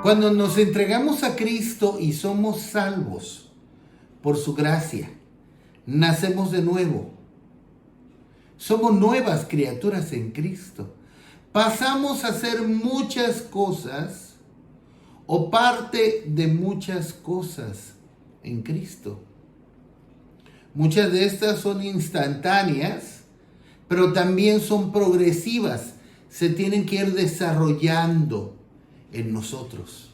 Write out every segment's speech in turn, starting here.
Cuando nos entregamos a Cristo y somos salvos por su gracia, nacemos de nuevo. Somos nuevas criaturas en Cristo. Pasamos a hacer muchas cosas o parte de muchas cosas en Cristo. Muchas de estas son instantáneas, pero también son progresivas. Se tienen que ir desarrollando en nosotros.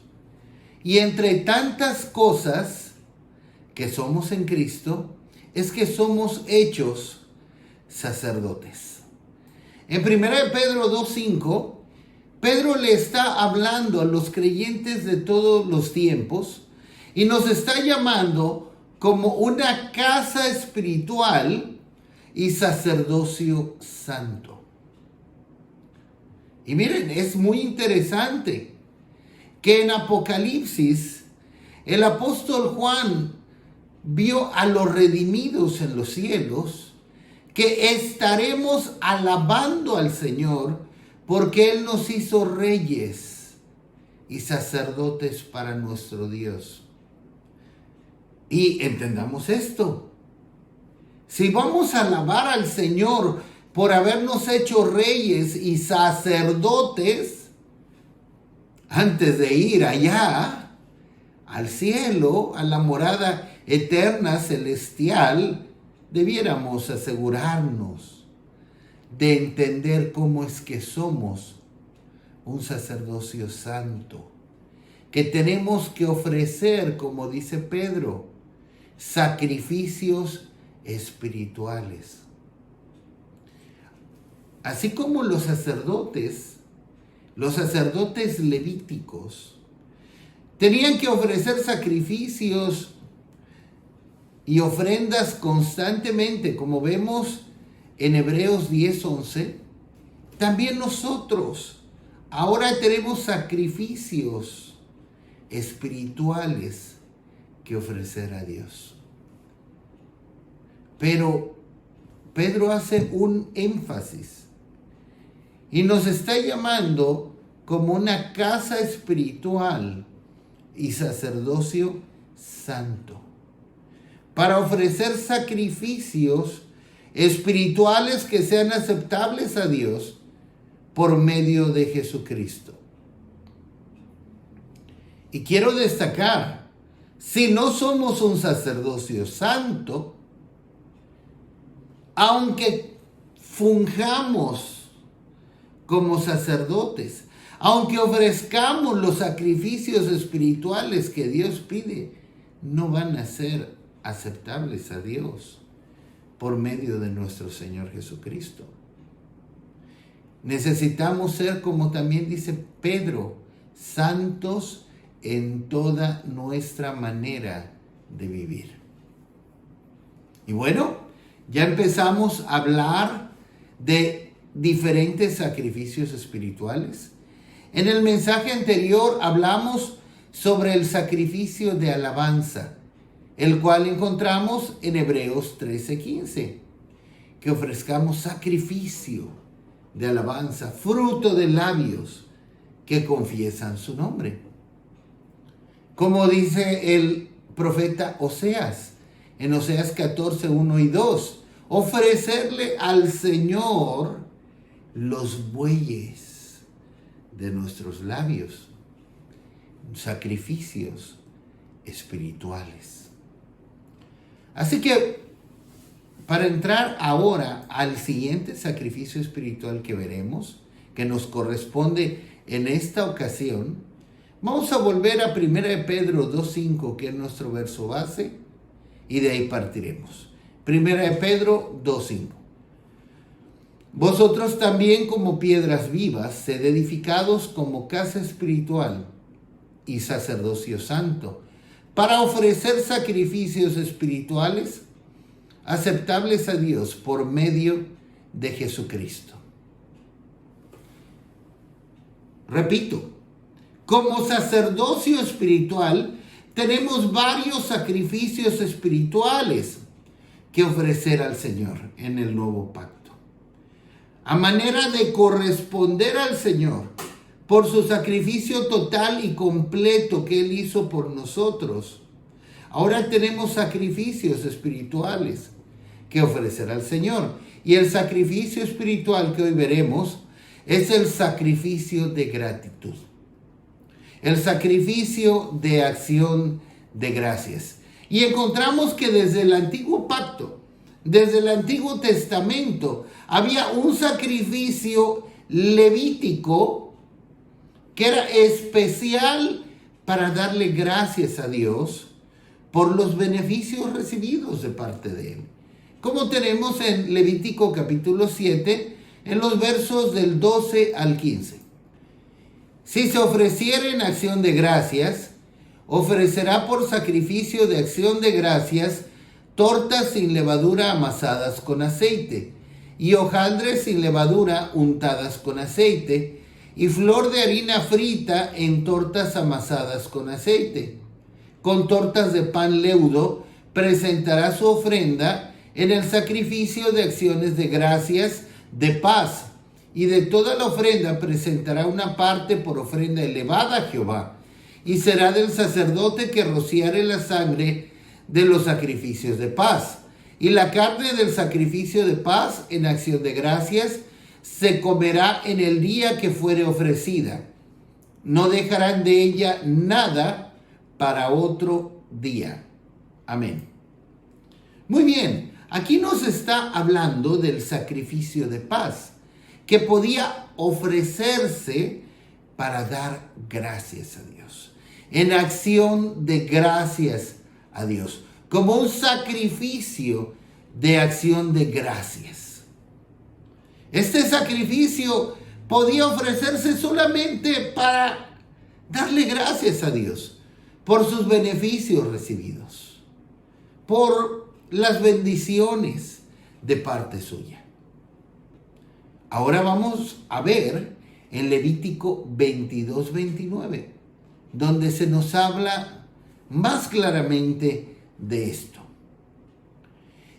Y entre tantas cosas que somos en Cristo, es que somos hechos sacerdotes. En 1 Pedro 2:5, Pedro le está hablando a los creyentes de todos los tiempos y nos está llamando como una casa espiritual y sacerdocio santo. Y miren, es muy interesante que en Apocalipsis el apóstol Juan vio a los redimidos en los cielos, que estaremos alabando al Señor porque Él nos hizo reyes y sacerdotes para nuestro Dios. Y entendamos esto. Si vamos a alabar al Señor por habernos hecho reyes y sacerdotes, antes de ir allá al cielo, a la morada eterna celestial, debiéramos asegurarnos de entender cómo es que somos un sacerdocio santo, que tenemos que ofrecer, como dice Pedro, sacrificios espirituales. Así como los sacerdotes levíticos, tenían que ofrecer sacrificios y ofrendas constantemente, como vemos en Hebreos 10:11, también nosotros ahora tenemos sacrificios espirituales que ofrecer a Dios. Pero Pedro hace un énfasis y nos está llamando como una casa espiritual y sacerdocio santo, para ofrecer sacrificios espirituales que sean aceptables a Dios por medio de Jesucristo. Y quiero destacar, si no somos un sacerdocio santo, aunque fungamos como sacerdotes, aunque ofrezcamos los sacrificios espirituales que Dios pide, no van a ser aceptables a Dios por medio de nuestro Señor Jesucristo. Necesitamos ser, como también dice Pedro, santos en toda nuestra manera de vivir. Y bueno, ya empezamos a hablar de diferentes sacrificios espirituales. En el mensaje anterior hablamos sobre el sacrificio de alabanza, el cual encontramos en Hebreos 13:15, que ofrezcamos sacrificio de alabanza, fruto de labios que confiesan su nombre. Como dice el profeta Oseas, en Oseas 14:1 y 2, ofrecerle al Señor los bueyes de nuestros labios, sacrificios espirituales. Así que, para entrar ahora al siguiente sacrificio espiritual que veremos, que nos corresponde en esta ocasión, vamos a volver a 1 Pedro 2:5, que es nuestro verso base, y de ahí partiremos. 1 Pedro 2:5. Vosotros también, como piedras vivas, sed edificados como casa espiritual y sacerdocio santo, para ofrecer sacrificios espirituales aceptables a Dios por medio de Jesucristo. Repito, como sacerdocio espiritual tenemos varios sacrificios espirituales que ofrecer al Señor en el nuevo pacto. A manera de corresponder al Señor por su sacrificio total y completo que Él hizo por nosotros. Ahora tenemos sacrificios espirituales que ofrecer al Señor. Y el sacrificio espiritual que hoy veremos es el sacrificio de gratitud. El sacrificio de acción de gracias. Y encontramos que desde el antiguo pacto, desde el Antiguo Testamento, había un sacrificio levítico que era especial para darle gracias a Dios por los beneficios recibidos de parte de Él. Como tenemos en Levítico capítulo 7, en los versos del 12 al 15. Si se ofreciera en acción de gracias, ofrecerá por sacrificio de acción de gracias tortas sin levadura amasadas con aceite, y hojaldres sin levadura untadas con aceite, y flor de harina frita en tortas amasadas con aceite. Con tortas de pan leudo presentará su ofrenda en el sacrificio de acciones de gracias de paz, y de toda la ofrenda presentará una parte por ofrenda elevada a Jehová, y será del sacerdote que rociare la sangre de los sacrificios de paz. Y la carne del sacrificio de paz en acción de gracias se comerá en el día que fuere ofrecida. No dejarán de ella nada para otro día. Amén. Muy bien, aquí nos está hablando del sacrificio de paz, que podía ofrecerse para dar gracias a Dios, en acción de gracias a Dios, como un sacrificio de acción de gracias. Este sacrificio podía ofrecerse solamente para darle gracias a Dios por sus beneficios recibidos, por las bendiciones de parte suya. Ahora vamos a ver en Levítico 22-29, donde se nos habla más claramente de esto.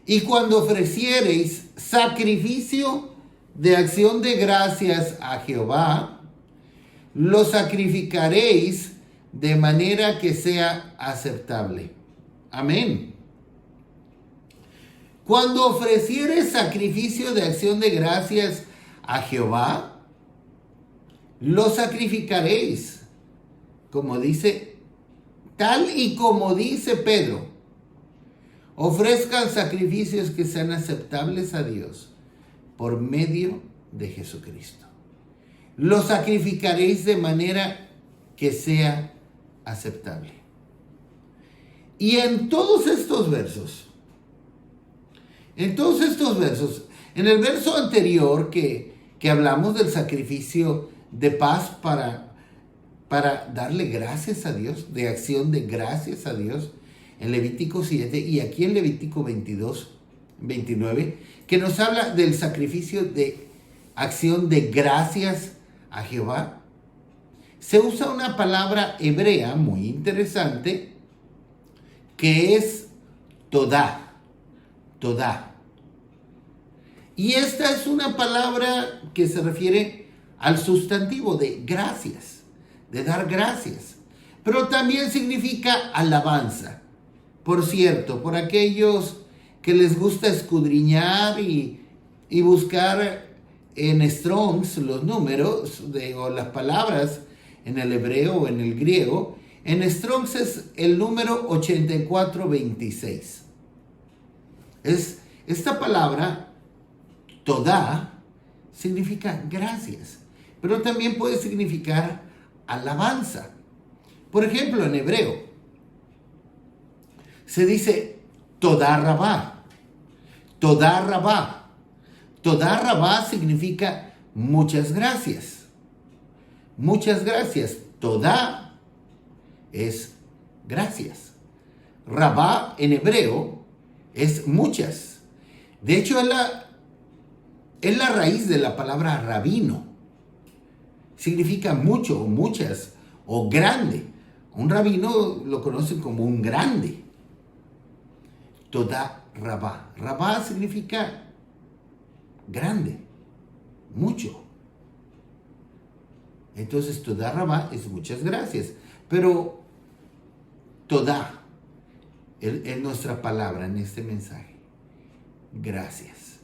Y cuando ofreciereis sacrificio de acción de gracias a Jehová, lo sacrificaréis de manera que sea aceptable. Amén. Cuando ofreciereis sacrificio de acción de gracias a Jehová, lo sacrificaréis, como dice, tal y como dice Pedro. Ofrezcan sacrificios que sean aceptables a Dios por medio de Jesucristo. Lo sacrificaréis de manera que sea aceptable. Y en todos estos versos, en el verso anterior que hablamos del sacrificio de paz para darle gracias a Dios, de acción de gracias a Dios, en Levítico 7 y aquí en Levítico 22-29, que nos habla del sacrificio de acción de gracias a Jehová, se usa una palabra hebrea muy interesante que es todá. Y esta es una palabra que se refiere al sustantivo de gracias, de dar gracias, pero también significa alabanza. Por cierto, por aquellos que les gusta escudriñar y buscar en Strongs los números o las palabras en el hebreo o en el griego, en Strongs es el número 8426. Esta palabra, todá, significa gracias, pero también puede significar alabanza. Por ejemplo, en hebreo se dice todá rabá. Todá rabá. Todá rabá significa muchas gracias. Muchas gracias. Todá es gracias. Rabá en hebreo es muchas. De hecho, es la raíz de la palabra rabino. Significa mucho o muchas o grande. Un rabino lo conocen como un grande. Todá rabá. Rabá significa grande, mucho. Entonces, Todá Rabá es muchas gracias. Pero Todá es nuestra palabra en este mensaje. Gracias.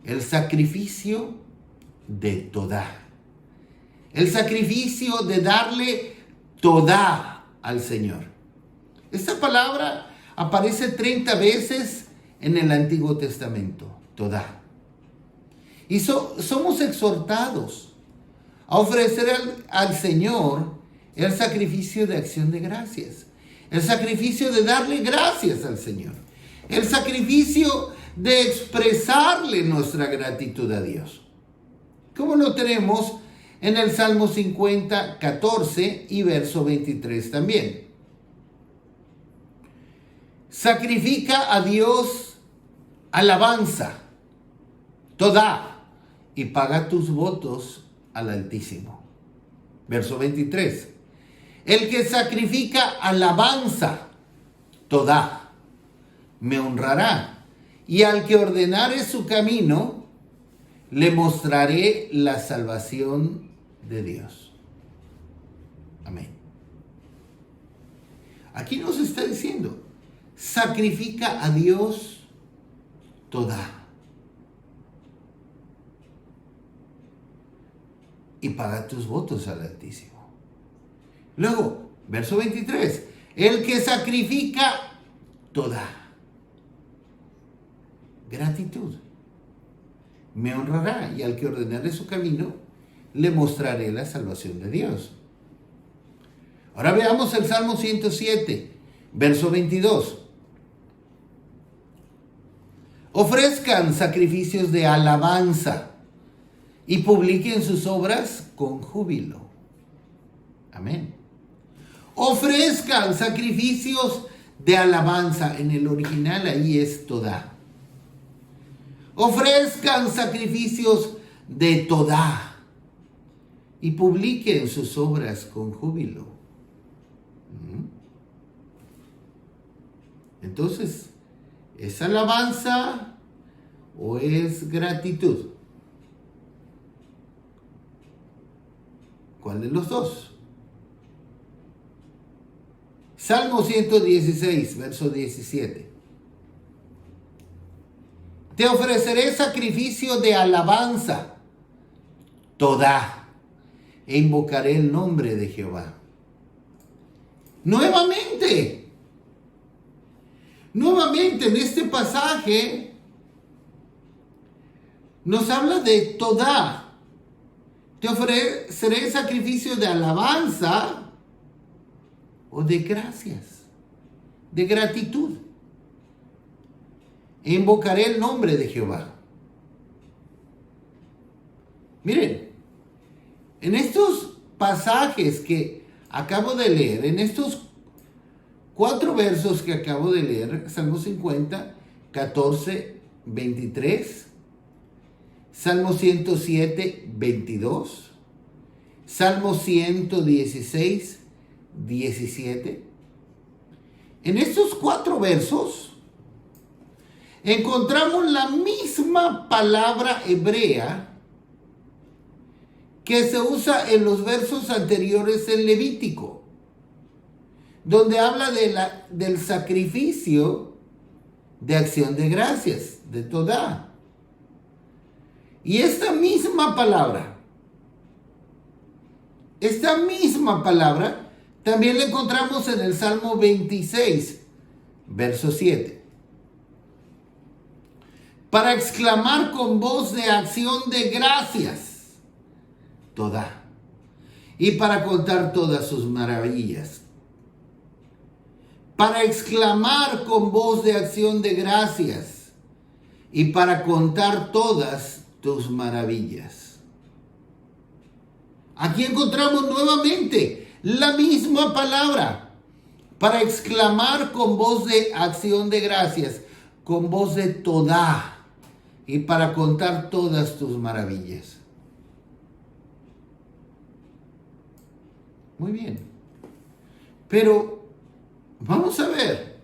El sacrificio de Todá. El sacrificio de darle Todá al Señor. Esta palabra aparece 30 veces en el Antiguo Testamento. Todá. Y somos exhortados a ofrecer al Señor el sacrificio de acción de gracias. El sacrificio de darle gracias al Señor. El sacrificio de expresarle nuestra gratitud a Dios. Como lo tenemos en el Salmo 50, 14 y verso 23 también. Sacrifica a Dios alabanza, Todá, y paga tus votos al Altísimo. Verso 23. El que sacrifica alabanza, Todá, me honrará, y al que ordenare su camino, le mostraré la salvación de Dios. Amén. Aquí nos está diciendo, sacrifica a Dios Todá. Y paga tus votos al Altísimo. Luego, verso 23. El que sacrifica Todá. Gratitud. Me honrará, y al que ordenare su camino, le mostraré la salvación de Dios. Ahora veamos el Salmo 107, verso 22. Ofrezcan sacrificios de alabanza y publiquen sus obras con júbilo. Amén. Ofrezcan sacrificios de alabanza. En el original ahí es Todá. Ofrezcan sacrificios de Todá y publiquen sus obras con júbilo. Entonces, ¿es alabanza o es gratitud? ¿Cuál de los dos? Salmo 116, verso 17. Te ofreceré sacrificio de alabanza, Todá, e invocaré el nombre de Jehová. Nuevamente en este pasaje nos habla de Todá. Te ofreceré sacrificio de alabanza o de gracias, de gratitud. E invocaré el nombre de Jehová. Miren, en estos pasajes que acabo de leer, en estos 4 versos que acabo de leer, Salmo 50, 14, 23, Salmo 107, 22, Salmo 116, 17. En estos 4 versos encontramos la misma palabra hebrea que se usa en los versos anteriores en Levítico, donde habla del sacrificio de acción de gracias, de Todá. Y esta misma palabra también la encontramos en el Salmo 26, verso 7. Para exclamar con voz de acción de gracias, Todá, y para contar todas sus maravillas. Para exclamar con voz de acción de gracias y para contar todas tus maravillas. Aquí encontramos nuevamente la misma palabra. Para exclamar con voz de acción de gracias, con voz de Todá, y para contar todas tus maravillas. Muy bien. Pero vamos a ver.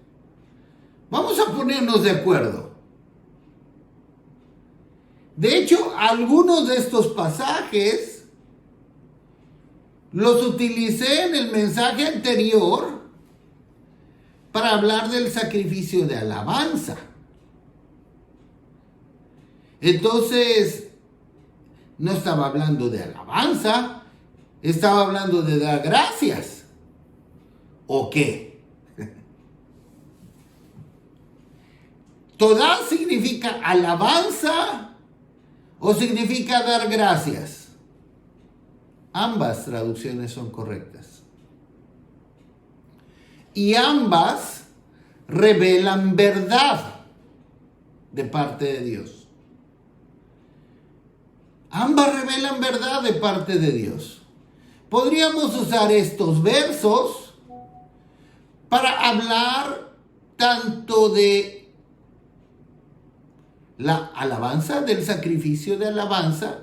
Vamos a ponernos de acuerdo. De hecho, algunos de estos pasajes Los utilicé en el mensaje anterior para hablar del sacrificio de alabanza. Entonces, no estaba hablando de alabanza, estaba hablando de dar gracias. ¿O qué? ¿Todá significa alabanza o significa dar gracias? Ambas traducciones son correctas. Y ambas revelan verdad de parte de Dios. Ambas revelan verdad de parte de Dios. Podríamos usar estos versos para hablar tanto de la alabanza, del sacrificio de alabanza,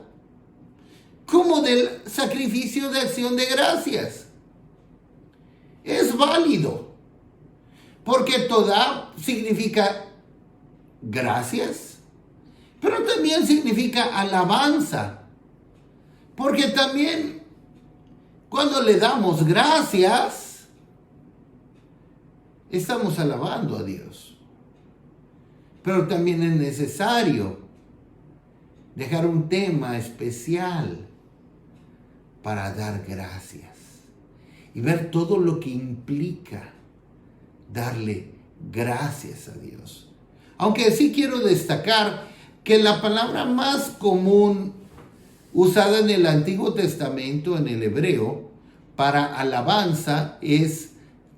como del sacrificio de acción de gracias. Es válido, porque Todá significa gracias, pero también significa alabanza, porque también cuando le damos gracias, estamos alabando a Dios. Pero también es necesario dejar un tema especial para dar gracias y ver todo lo que implica darle gracias a Dios. Aunque sí quiero destacar que la palabra más común usada en el Antiguo Testamento, en el hebreo, para alabanza es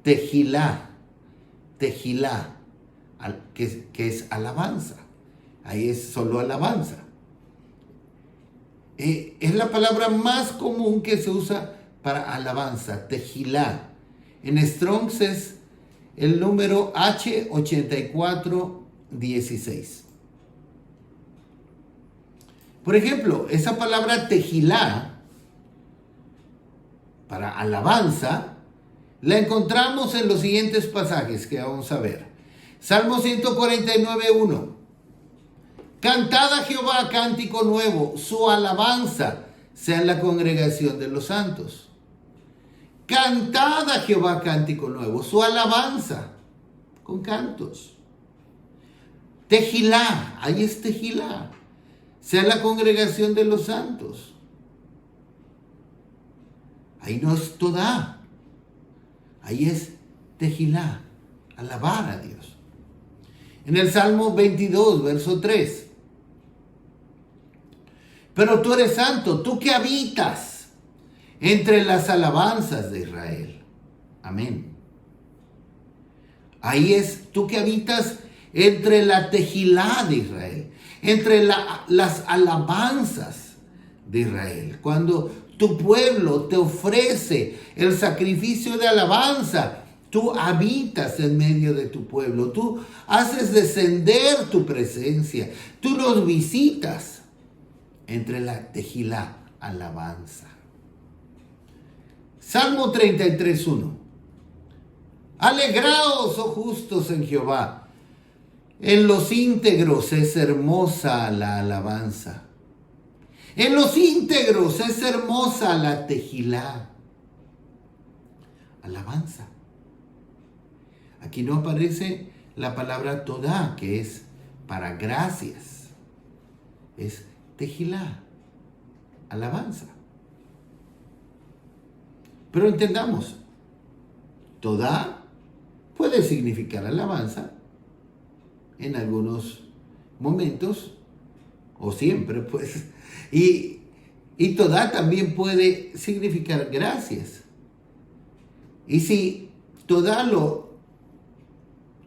tejilá, que es alabanza. Ahí es solo alabanza. Es la palabra más común que se usa para alabanza, tejilá. En Strong's es el número H8416. Por ejemplo, esa palabra tejilá, para alabanza, la encontramos en los siguientes pasajes que vamos a ver. Salmo 149:1. Cantad a Jehová cántico nuevo, su alabanza sea en la congregación de los santos. Cantad a Jehová cántico nuevo, su alabanza, con cantos. Tejilá, ahí es tejilá, sea la congregación de los santos. Ahí no es Todá, ahí es tejilá, alabar a Dios. En el Salmo 22, verso 3. Pero tú eres santo, tú que habitas entre las alabanzas de Israel. Amén. Ahí es tú que habitas entre la tejilá de Israel, entre las alabanzas de Israel. Cuando tu pueblo te ofrece el sacrificio de alabanza, tú habitas en medio de tu pueblo, tú haces descender tu presencia, tú los visitas entre la tejilá, alabanza. Salmo 33:1. Alegraos, oh justos, en Jehová. En los íntegros es hermosa la alabanza. En los íntegros es hermosa la tejilá. Alabanza. Aquí no aparece la palabra Todá, que es para gracias. Es tejilá, alabanza. Pero entendamos, Todá puede significar alabanza en algunos momentos, o siempre, pues. Y Todá también puede significar gracias. Y si Todá lo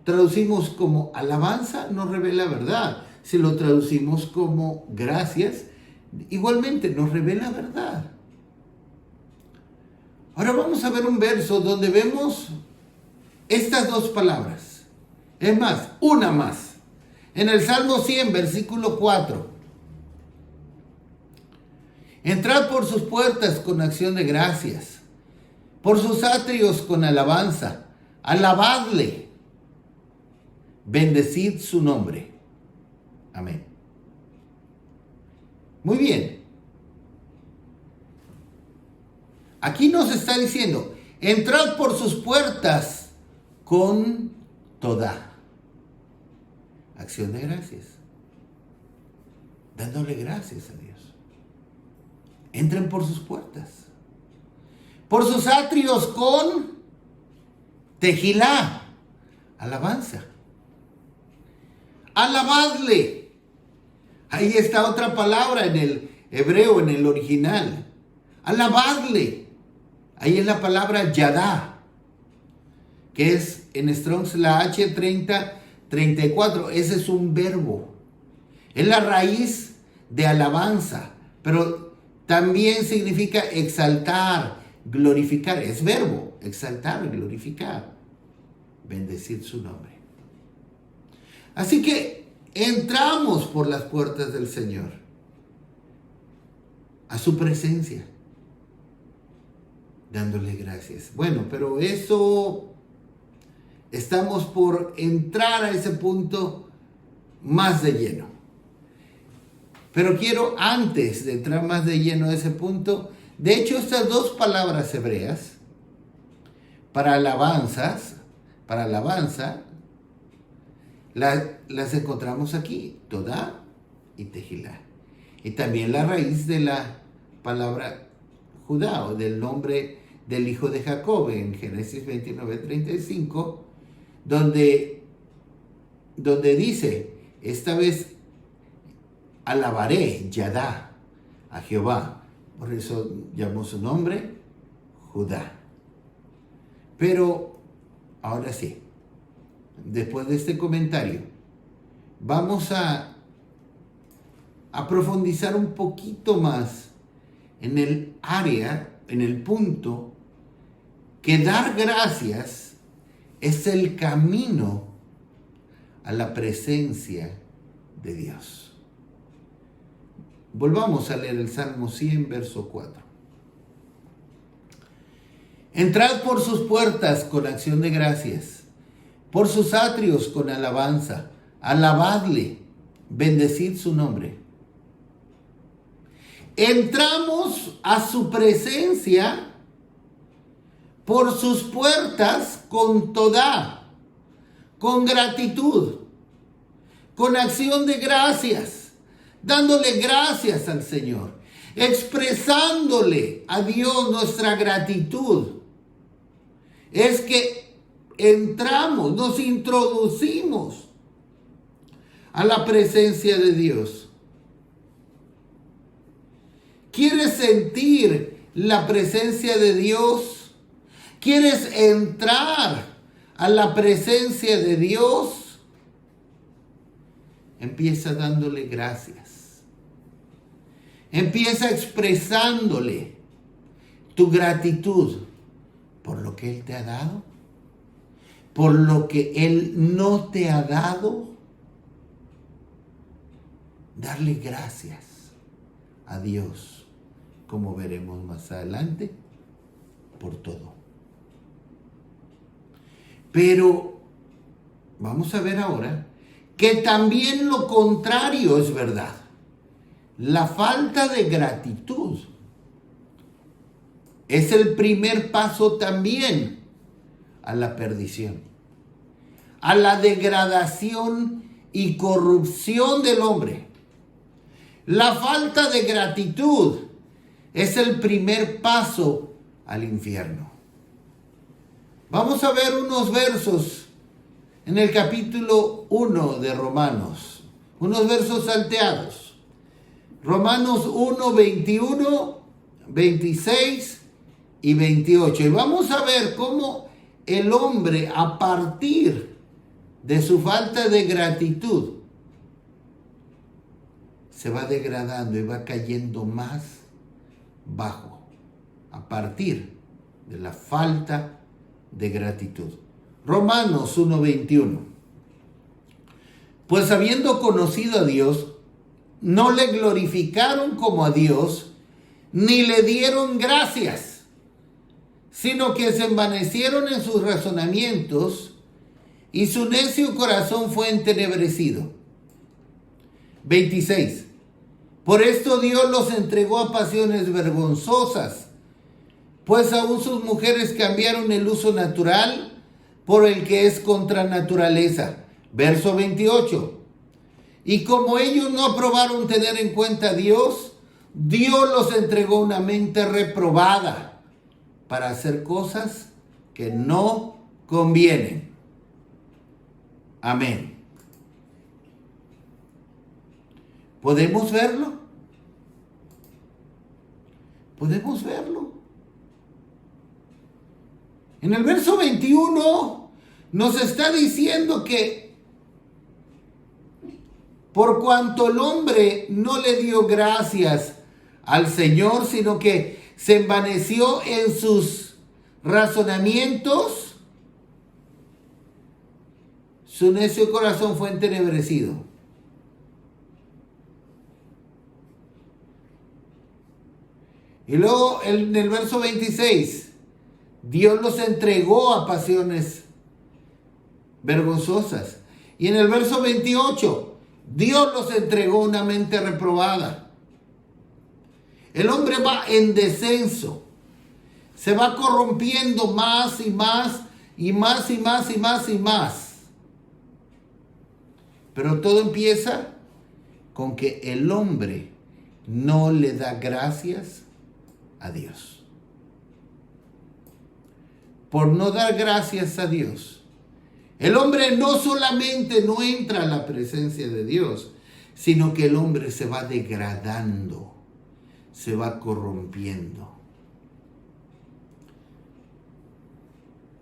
traducimos como alabanza, nos revela verdad. Si lo traducimos como gracias, igualmente nos revela verdad. Ahora vamos a ver un verso donde vemos estas dos palabras. Es más, una más. En el Salmo 100, versículo 4. Entrad por sus puertas con acción de gracias, por sus atrios con alabanza. Alabadle, bendecid su nombre. Amén. Muy bien. Aquí nos está diciendo, entrad por sus puertas con toda acción de gracias, dándole gracias a Dios. Entren por sus puertas, por sus atrios con tejilá, alabanza. Alabadle. Ahí está otra palabra en el hebreo, en el original. Alabadle. Ahí es la palabra yadá, que es en Strong's la H3034. Ese es un verbo. Es la raíz de alabanza, pero también significa exaltar, glorificar. Es verbo, exaltar, glorificar, bendecir su nombre. Así que entramos por las puertas del Señor a su presencia, dándole gracias. Bueno, pero eso estamos por entrar a ese punto más de lleno. Pero quiero, antes de entrar más de lleno a ese punto, de hecho estas dos palabras hebreas para alabanza, las encontramos aquí, todá y tejilá. Y también la raíz de la palabra Judá, o del nombre del hijo de Jacob, en Génesis 29:35, donde dice, esta vez alabaré, Yadá, a Jehová. Por eso llamó su nombre Judá. Pero, ahora sí, después de este comentario, vamos a profundizar un poquito más en el área, en el punto, que dar gracias es el camino a la presencia de Dios. Volvamos a leer el Salmo 100, verso 4. Entrad por sus puertas con acción de gracias, por sus atrios con alabanza, alabadle, bendecid su nombre. Entramos a su presencia por sus puertas con todá, con gratitud, con acción de gracias, dándole gracias al Señor, expresándole a Dios nuestra gratitud. Es que entramos, nos introducimos a la presencia de Dios. ¿Quieres sentir la presencia de Dios? ¿Quieres entrar a la presencia de Dios? Empieza dándole gracias. Empieza expresándole tu gratitud por lo que Él te ha dado, por lo que Él no te ha dado. Darle gracias a Dios, como veremos más adelante, por todo. Pero vamos a ver ahora que también lo contrario es verdad. La falta de gratitud es el primer paso también a la perdición, a la degradación y corrupción del hombre. La falta de gratitud es el primer paso al infierno. Vamos a ver unos versos en el capítulo 1 de Romanos, unos versos salteados. Romanos 1, 21, 26 y 28. Y vamos a ver cómo el hombre, a partir de su falta de gratitud, se va degradando y va cayendo más bajo, a partir de la falta de gratitud. Romanos 1, 21. Pues habiendo conocido a Dios, no le glorificaron como a Dios, ni le dieron gracias, sino que se envanecieron en sus razonamientos, y su necio corazón fue entenebrecido. 26. Por esto Dios los entregó a pasiones vergonzosas, pues aún sus mujeres cambiaron el uso natural por el que es contra naturaleza. Verso 28. Y como ellos no aprobaron tener en cuenta a Dios, Dios los entregó una mente reprobada para hacer cosas que no convienen. Amén. ¿Podemos verlo? ¿Podemos verlo? En el verso 21 nos está diciendo que por cuanto el hombre no le dio gracias al Señor, sino que se envaneció en sus razonamientos, su necio corazón fue entenebrecido. Y luego en el verso 26, Dios los entregó a pasiones vergonzosas. Y en el verso 28, Dios los entregó una mente reprobada. El hombre va en descenso. Se va corrompiendo más y más y más y más y más y más. Pero todo empieza con que el hombre no le da gracias a Dios. Por no dar gracias a Dios, el hombre no solamente no entra a la presencia de Dios, sino que el hombre se va degradando, se va corrompiendo.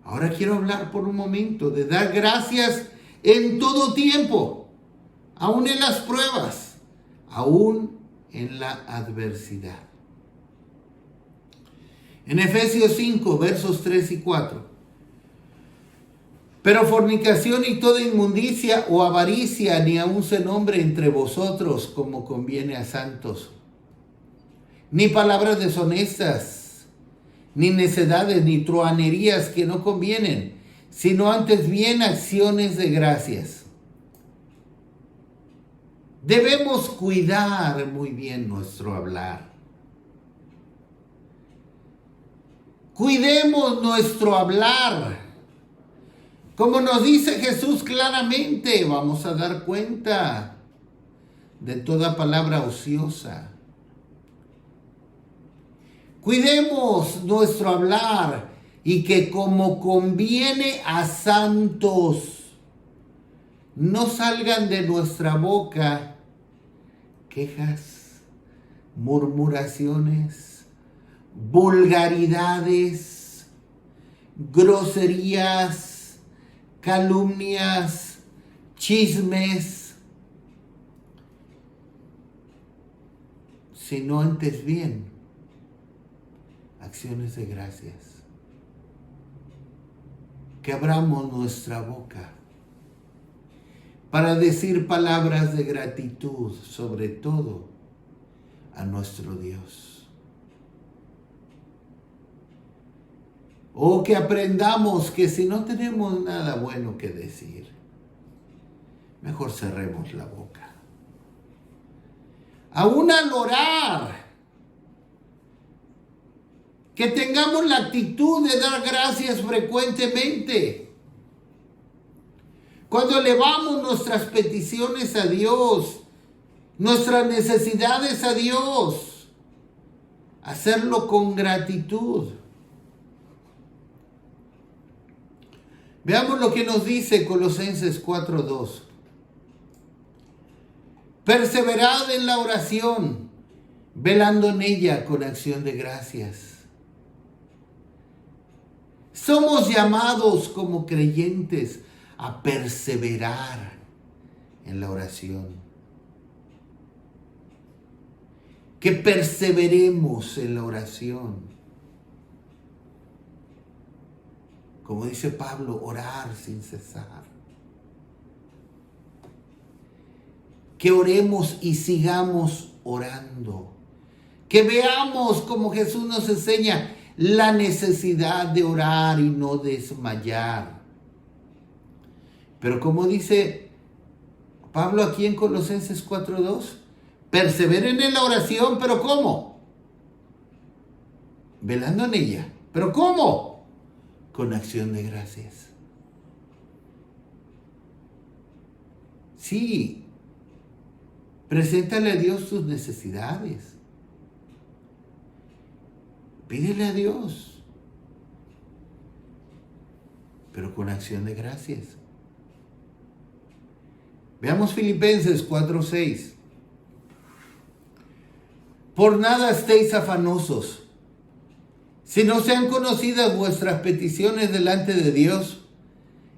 Ahora quiero hablar por un momento de dar gracias en todo tiempo, aún en las pruebas, aún en la adversidad. En Efesios 5, versos 3 y 4. Pero fornicación y toda inmundicia o avaricia ni aun se nombre entre vosotros como conviene a santos. Ni palabras deshonestas, ni necedades, ni truhanerías que no convienen, sino antes bien acciones de gracias. Debemos cuidar muy bien nuestro hablar. Cuidemos nuestro hablar. Como nos dice Jesús claramente, vamos a dar cuenta de toda palabra ociosa. Cuidemos nuestro hablar y que como conviene a santos, no salgan de nuestra boca quejas, murmuraciones, vulgaridades, groserías, calumnias, chismes, sino antes bien acciones de gracias. Que abramos nuestra boca para decir palabras de gratitud, sobre todo a nuestro Dios. O que aprendamos que si no tenemos nada bueno que decir, mejor cerremos la boca. Aún al orar, que tengamos la actitud de dar gracias frecuentemente. Cuando elevamos nuestras peticiones a Dios, nuestras necesidades a Dios, hacerlo con gratitud. Veamos lo que nos dice Colosenses 4:2. Perseverad en la oración, velando en ella con acción de gracias. Somos llamados como creyentes a perseverar en la oración. Que perseveremos en la oración. Como dice Pablo, orar sin cesar. Que oremos y sigamos orando. Que veamos como Jesús nos enseña la necesidad de orar y no desmayar. Pero como dice Pablo aquí en Colosenses 4:2, perseveren en la oración, pero ¿cómo? Velando en ella ¿Pero cómo? Con acción de gracias. Sí, preséntale a Dios tus necesidades. Pídele a Dios, pero con acción de gracias. Veamos Filipenses 4:6. Por nada estéis afanosos, si no sean conocidas vuestras peticiones delante de Dios,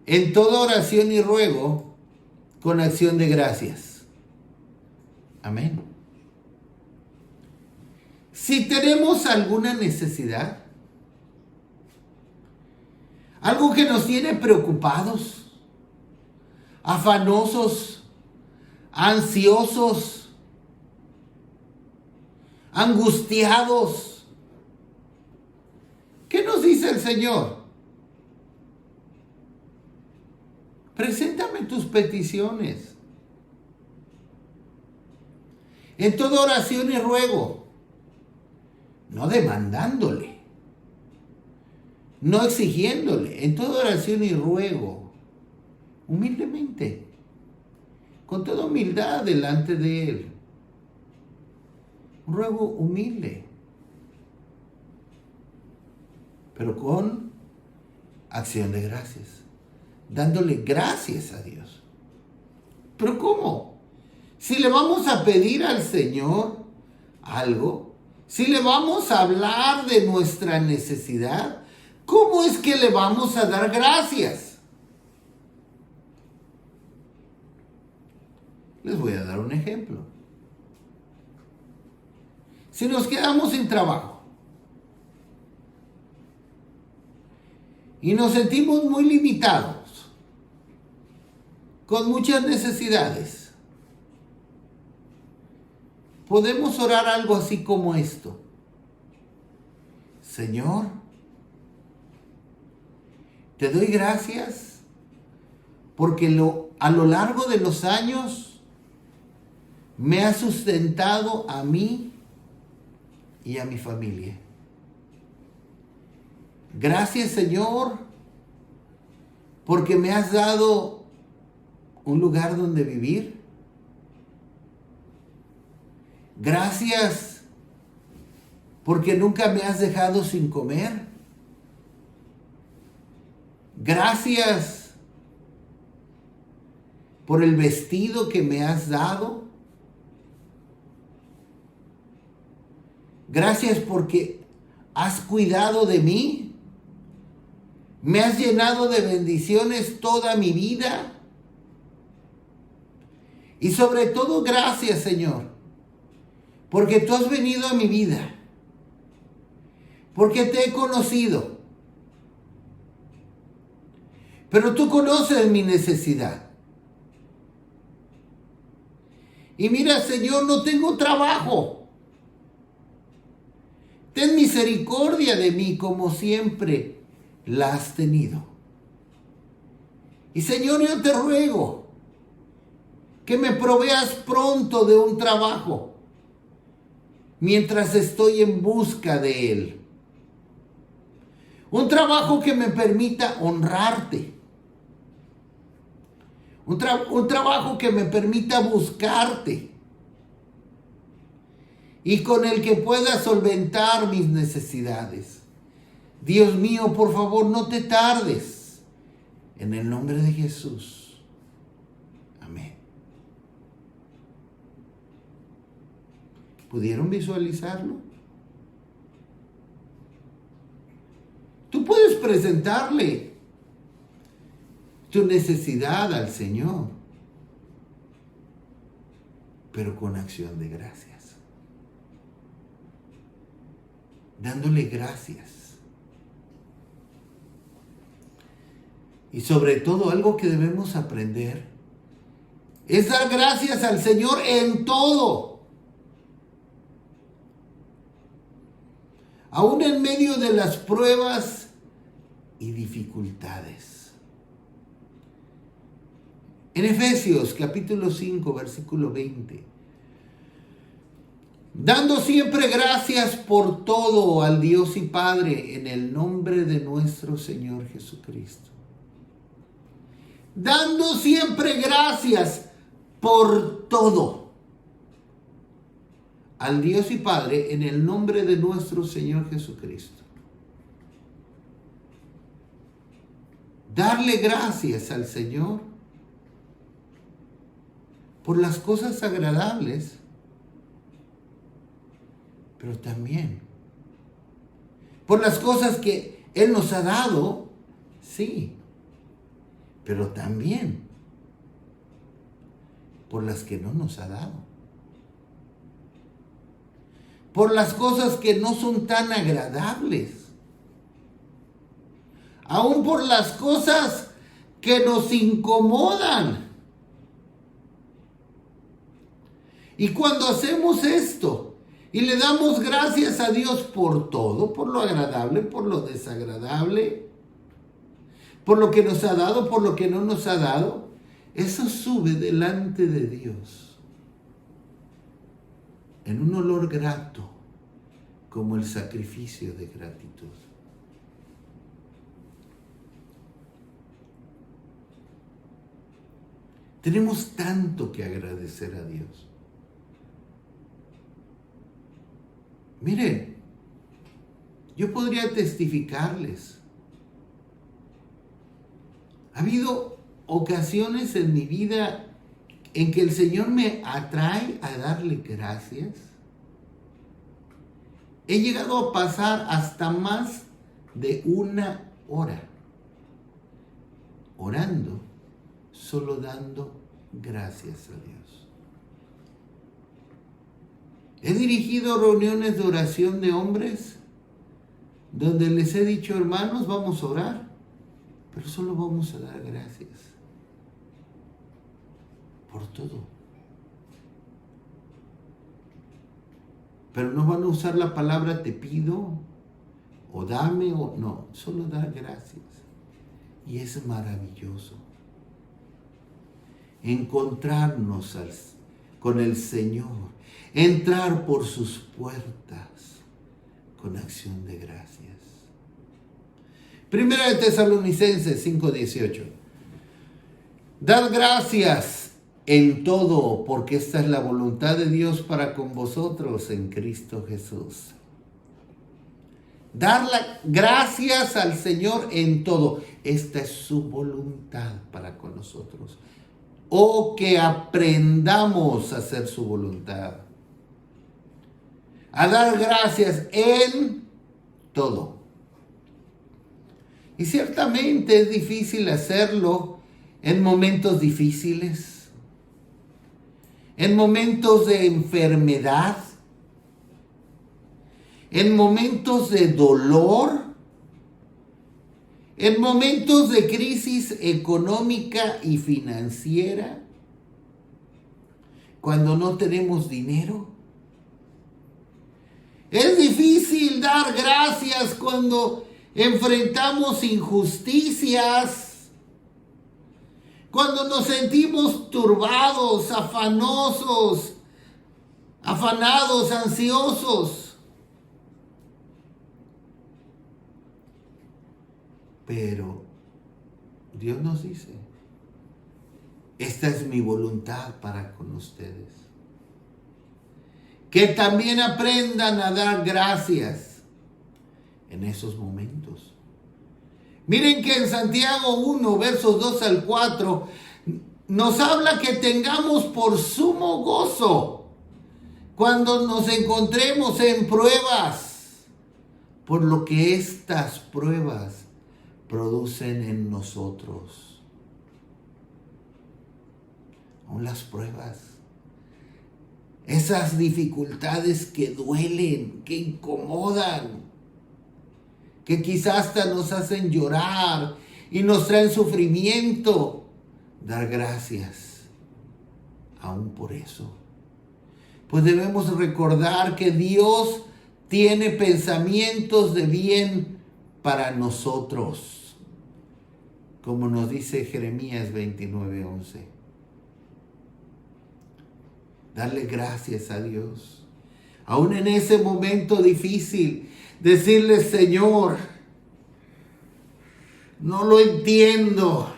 en toda oración y ruego, con acción de gracias. Amén. Si tenemos alguna necesidad, algo que nos tiene preocupados, afanosos, ansiosos, angustiados, ¿qué nos dice el Señor? Preséntame tus peticiones. En toda oración y ruego, no demandándole, no exigiéndole, en toda oración y ruego, humildemente, con toda humildad delante de Él. Un ruego humilde, pero con acción de gracias, dándole gracias a Dios. ¿Pero cómo? Si le vamos a pedir al Señor algo, si le vamos a hablar de nuestra necesidad, ¿cómo es que le vamos a dar gracias? Les voy a dar un ejemplo. Si nos quedamos sin trabajo y nos sentimos muy limitados, con muchas necesidades, podemos orar algo así como esto. Señor, te doy gracias porque a lo largo de los años me has sustentado a mí y a mi familia. Gracias, Señor, porque me has dado un lugar donde vivir. Gracias porque nunca me has dejado sin comer. Gracias por el vestido que me has dado. Gracias porque has cuidado de mí. Me has llenado de bendiciones toda mi vida. Y sobre todo, gracias, Señor, porque tú has venido a mi vida, porque te he conocido. Pero tú conoces mi necesidad. Y mira, Señor, no tengo trabajo. Ten misericordia de mí como siempre la has tenido. Y Señor, yo te ruego que me proveas pronto de un trabajo mientras estoy en busca de él. Un trabajo que me permita honrarte. Un trabajo que me permita buscarte. Y con el que pueda solventar mis necesidades. Dios mío, por favor, no te tardes. En el nombre de Jesús. Amén. ¿Pudieron visualizarlo? Tú puedes presentarle tu necesidad al Señor, pero con acción de gracias. Dándole gracias. Y sobre todo, algo que debemos aprender es dar gracias al Señor en todo. Aún en medio de las pruebas y dificultades. En Efesios capítulo 5, versículo 20. Dando siempre gracias por todo al Dios y Padre en el nombre de nuestro Señor Jesucristo. Dando siempre gracias por todo al Dios y Padre en el nombre de nuestro Señor Jesucristo. Darle gracias al Señor por las cosas agradables, pero también por las cosas que Él nos ha dado, sí, pero también por las que no nos ha dado. Por las cosas que no son tan agradables. Aún por las cosas que nos incomodan. Y cuando hacemos esto y le damos gracias a Dios por todo, por lo agradable, por lo desagradable, por lo que nos ha dado, por lo que no nos ha dado, eso sube delante de Dios en un olor grato, como el sacrificio de gratitud. Tenemos tanto que agradecer a Dios. Miren, yo podría testificarles. Ha habido ocasiones en mi vida en que el Señor me atrae a darle gracias. He llegado a pasar hasta más de 1 hora orando, solo dando gracias a Dios. He dirigido reuniones de oración de hombres donde les he dicho, hermanos, vamos a orar, pero solo vamos a dar gracias por todo. Pero no van a usar la palabra te pido o dame o no, solo dar gracias. Y es maravilloso encontrarnos con el Señor, entrar por sus puertas con acción de gracias. Primera de Tesalonicenses 5:18. Dad gracias en todo, porque esta es la voluntad de Dios para con vosotros en Cristo Jesús. Dar gracias al Señor en todo. Esta es su voluntad para con nosotros. O que aprendamos a hacer su voluntad. A dar gracias en todo. Y ciertamente es difícil hacerlo en momentos difíciles, en momentos de enfermedad, en momentos de dolor, en momentos de crisis económica y financiera, cuando no tenemos dinero. Es difícil dar gracias cuando enfrentamos injusticias, cuando nos sentimos turbados, afanosos, afanados, ansiosos. Pero Dios nos dice, esta es mi voluntad para con ustedes. Que también aprendan a dar gracias en esos momentos. Miren que en Santiago 1, versos 2 al 4, nos habla que tengamos por sumo gozo cuando nos encontremos en pruebas, por lo que estas pruebas producen en nosotros. Aún las pruebas, esas dificultades que duelen, que incomodan, que quizás hasta nos hacen llorar y nos traen sufrimiento, dar gracias aún por eso. Pues debemos recordar que Dios tiene pensamientos de bien para nosotros, como nos dice Jeremías 29:11. Darle gracias a Dios. Aún en ese momento difícil, decirle: Señor, no lo entiendo,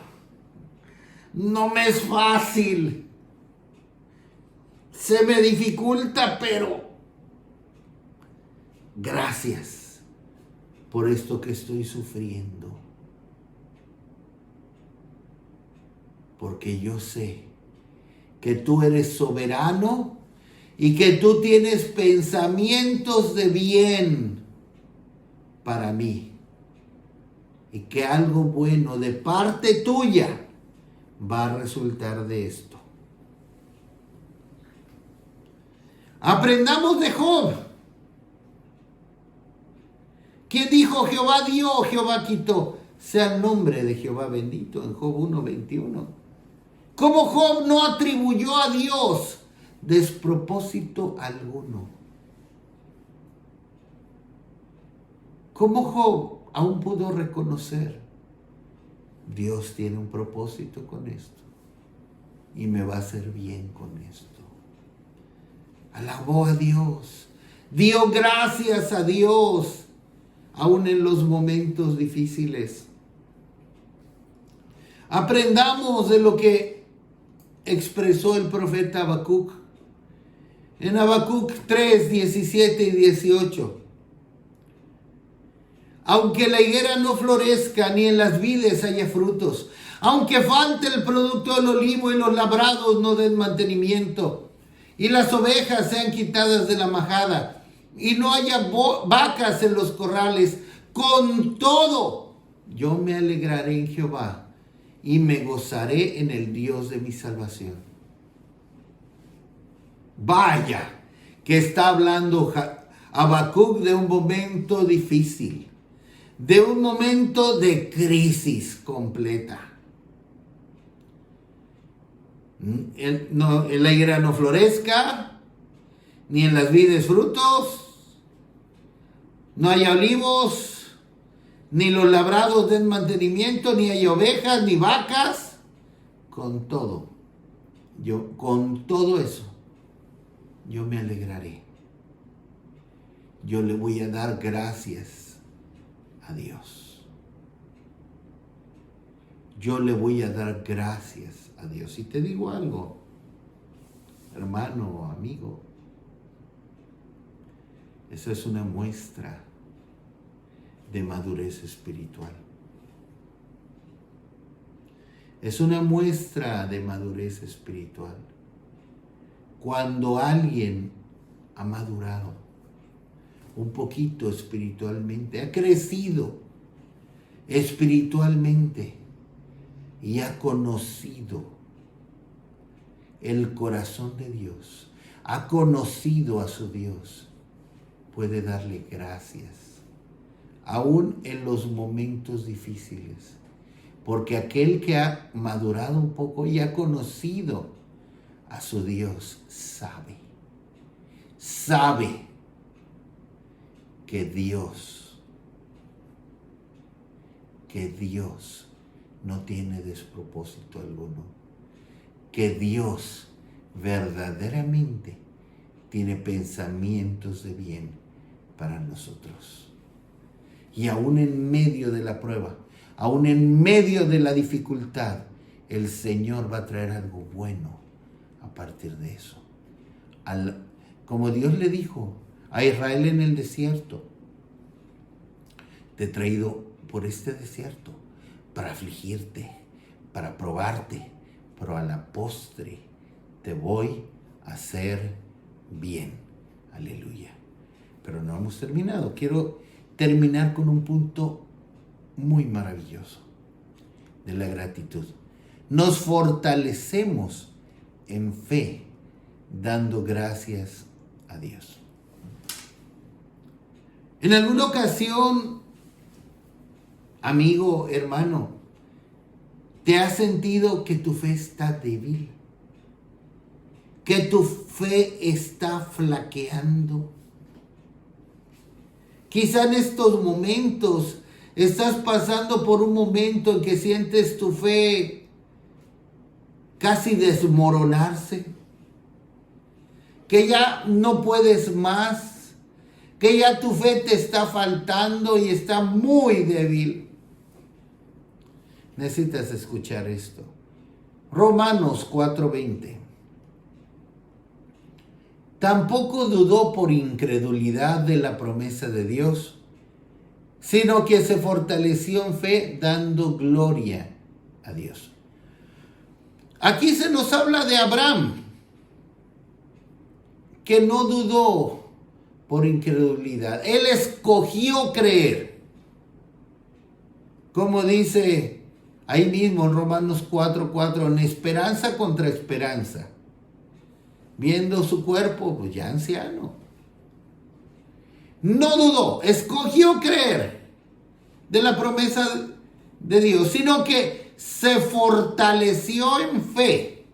no me es fácil, se me dificulta, pero gracias por esto que estoy sufriendo. Porque yo sé que tú eres soberano y que tú tienes pensamientos de bien para mí. Y que algo bueno de parte tuya va a resultar de esto. Aprendamos de Job. ¿Quién dijo? Jehová dio, Jehová quitó. Sea el nombre de Jehová bendito, en Job 1:21. ¿Cómo Job no atribuyó a Dios despropósito alguno? ¿Cómo Job aún pudo reconocer: Dios tiene un propósito con esto y me va a hacer bien con esto? Alabó a Dios, dio gracias a Dios, aún en los momentos difíciles. Aprendamos de lo que expresó el profeta Habacuc en Habacuc 3, 17 y 18. Aunque la higuera no florezca, ni en las vides haya frutos, aunque falte el producto del olivo y los labrados no den mantenimiento, y las ovejas sean quitadas de la majada, y no haya vacas en los corrales, con todo yo me alegraré en Jehová y me gozaré en el Dios de mi salvación. Vaya, que está hablando Habacuc de un momento difícil, de un momento de crisis completa. En la higuera no florezca, ni en las vides frutos, no haya olivos, ni los labrados den mantenimiento, ni hay ovejas, ni vacas. Con todo eso, yo me alegraré. Yo le voy a dar gracias a Dios. Yo le voy a dar gracias a Dios. Y te digo algo, hermano o amigo, esa es una muestra de madurez espiritual. Es una muestra de madurez espiritual. Cuando alguien ha madurado un poquito espiritualmente, ha crecido espiritualmente y ha conocido el corazón de Dios, ha conocido a su Dios, puede darle gracias aún en los momentos difíciles, porque aquel que ha madurado un poco y ha conocido a su Dios sabe que Dios no tiene despropósito alguno, que Dios verdaderamente tiene pensamientos de bien para nosotros. Y aún en medio de la prueba, aún en medio de la dificultad, el Señor va a traer algo bueno a partir de eso. Como Dios le dijo a Israel en el desierto: te he traído por este desierto para afligirte, para probarte, pero a la postre te voy a hacer bien. Aleluya. Pero no hemos terminado. Quiero terminar con un punto muy maravilloso de la gratitud. Nos fortalecemos en fe dando gracias a Dios. En alguna ocasión, amigo, hermano, ¿te has sentido que tu fe está débil? ¿Que tu fe está flaqueando? Quizá en estos momentos estás pasando por un momento en que sientes tu fe casi desmoronarse. que ya no puedes más, que ya tu fe te está faltando y está muy débil. Necesitas escuchar esto. Romanos 4:20. Tampoco dudó por incredulidad de la promesa de Dios, sino que se fortaleció en fe dando gloria a Dios. Aquí se nos habla de Abraham, que no dudó por incredulidad. Él escogió creer. Como dice ahí mismo en Romanos 4:4, en esperanza contra esperanza. Viendo su cuerpo, pues ya anciano. No dudó, escogió creer de la promesa de Dios, sino que se fortaleció en fe,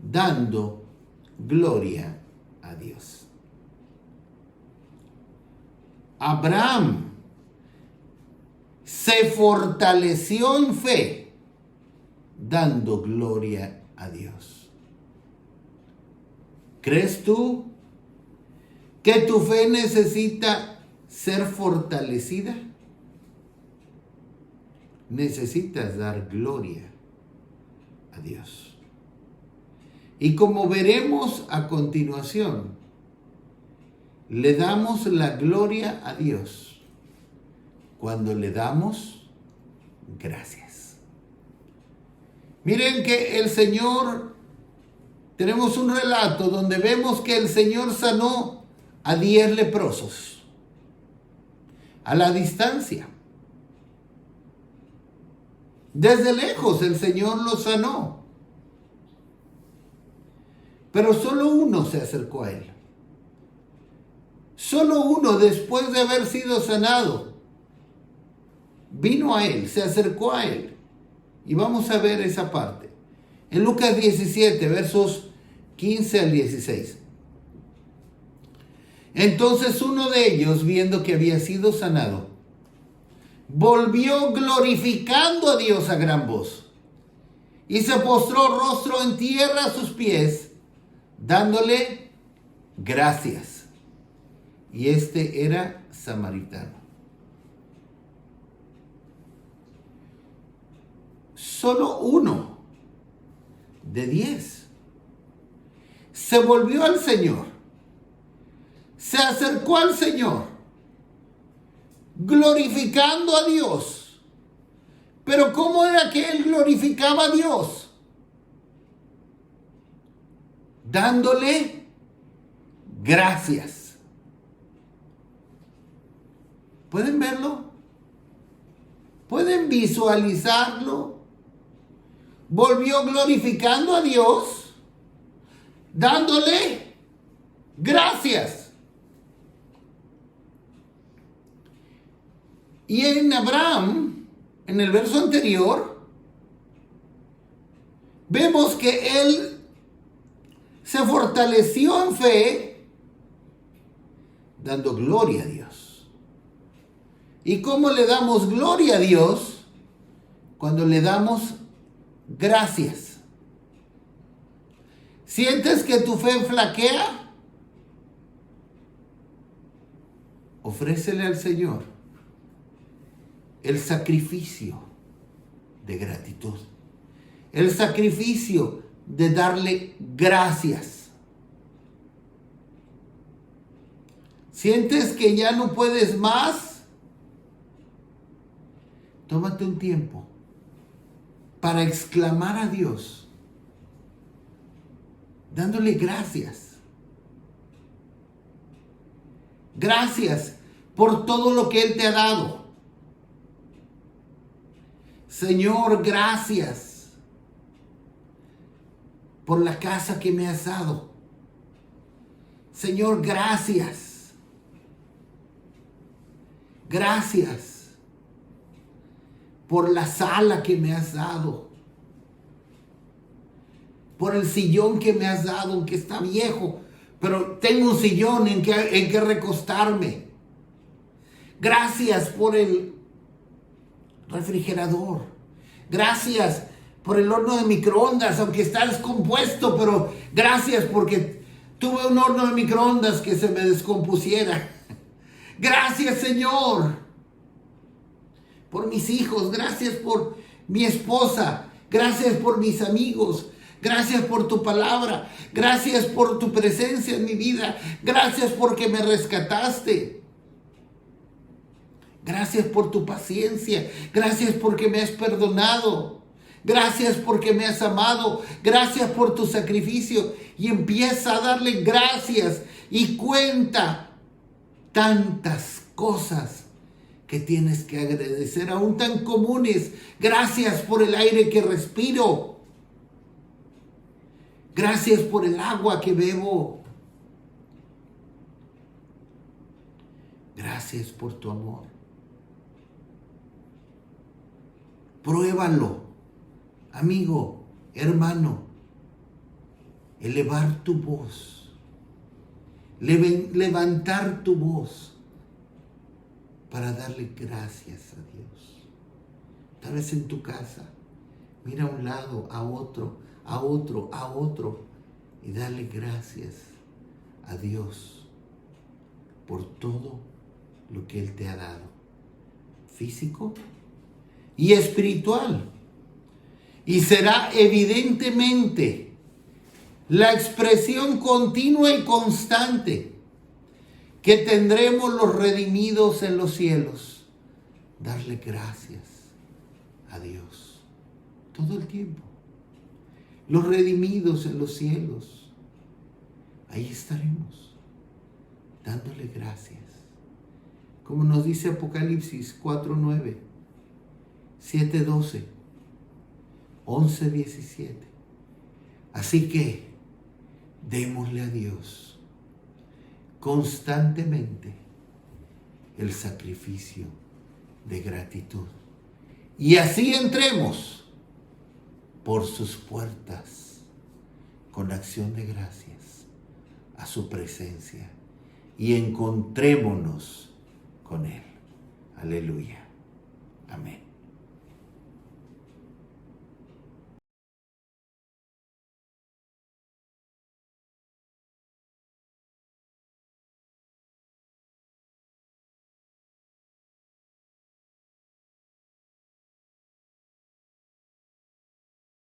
dando gloria a Dios. Abraham se fortaleció en fe, dando gloria a Dios. ¿Crees tú que tu fe necesita ser fortalecida? Necesitas dar gloria a Dios. Y como veremos a continuación, le damos la gloria a Dios cuando le damos gracias. Miren que el Señor, tenemos un relato donde vemos que el Señor sanó a 10 leprosos a la distancia. Desde lejos el Señor los sanó. Pero solo uno se acercó a Él. Solo uno, después de haber sido sanado, vino a Él, se acercó a Él. Y vamos a ver esa parte. En Lucas 17, versos 15 al 16. Entonces uno de ellos, viendo que había sido sanado, volvió glorificando a Dios a gran voz y se postró rostro en tierra a sus pies, dándole gracias. Y este era samaritano. Solo uno de 10 se volvió al Señor, se acercó al Señor, glorificando a Dios. Pero ¿cómo era que él glorificaba a Dios? Dándole gracias. ¿Pueden verlo? ¿Pueden visualizarlo? Volvió glorificando a Dios, dándole gracias. Y en Abraham, en el verso anterior, vemos que él se fortaleció en fe, dando gloria a Dios. ¿Y cómo le damos gloria a Dios? Cuando le damos gracias. ¿Sientes que tu fe flaquea? Ofrécele al Señor el sacrificio de gratitud, el sacrificio de darle gracias. ¿Sientes que ya no puedes más? Tómate un tiempo para exclamar a Dios, dándole gracias. Gracias por todo lo que Él te ha dado. Señor, gracias por la casa que me has dado. Señor, gracias. Gracias por la sala que me has dado. Por el sillón que me has dado, aunque está viejo, pero tengo un sillón en que recostarme. Gracias por el refrigerador. Gracias por el horno de microondas, aunque está descompuesto, pero gracias porque Tuve un horno de microondas que se me descompusiera. Gracias, Señor, por mis hijos. Gracias por mi esposa. Gracias por mis amigos. Gracias por tu palabra. Gracias por tu presencia en mi vida. Gracias porque me rescataste. Gracias por tu paciencia. Gracias porque me has perdonado. Gracias porque me has amado. Gracias por tu sacrificio. Y empieza a darle gracias y cuenta tantas cosas que tienes que agradecer, aún tan comunes. Gracias por el aire que respiro. Gracias por el agua que bebo. Gracias por tu amor. Pruébalo, amigo, hermano. Elevar tu voz. Levantar tu voz para darle gracias a Dios. Tal vez en tu casa, mira a un lado, a otro, a otro, a otro, y dale gracias a Dios por todo lo que Él te ha dado, físico y espiritual. Y será evidentemente la expresión continua y constante que tendremos los redimidos en los cielos. Darle gracias a Dios todo el tiempo. Los redimidos en los cielos, ahí estaremos dándole gracias. Como nos dice Apocalipsis 4:9, 7:12, 11:17. Así que démosle a Dios constantemente el sacrificio de gratitud. Y así entremos por sus puertas con acción de gracias a su presencia y encontrémonos con Él. Aleluya. Amén.